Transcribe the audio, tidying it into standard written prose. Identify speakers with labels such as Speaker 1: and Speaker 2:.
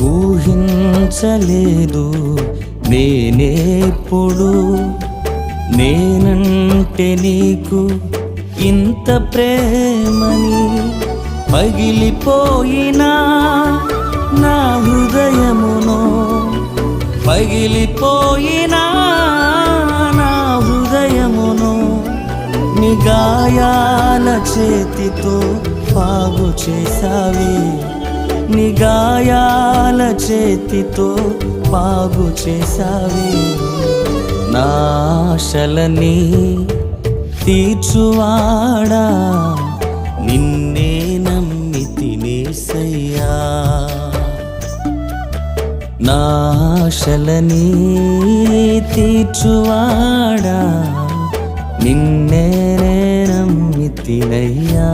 Speaker 1: ఊహించలేదు నేనేప్పుడు నేనంటే నీకు ఇంత ప్రేమని. పగిలిపోయినా నా హృదయమును, పగిలిపోయినా నా హృదయమును నీ గాయాల చేతితో బాగు చేసావే, నీ గాయాల చేతితో బాగు చేసావే. నా ఆశలని తీర్చువాడా నిన్నే నమ్మితినేసయ్యా. నా ఆశలని తీర్చువాడా నిన్నే నమ్మితినయ్యా.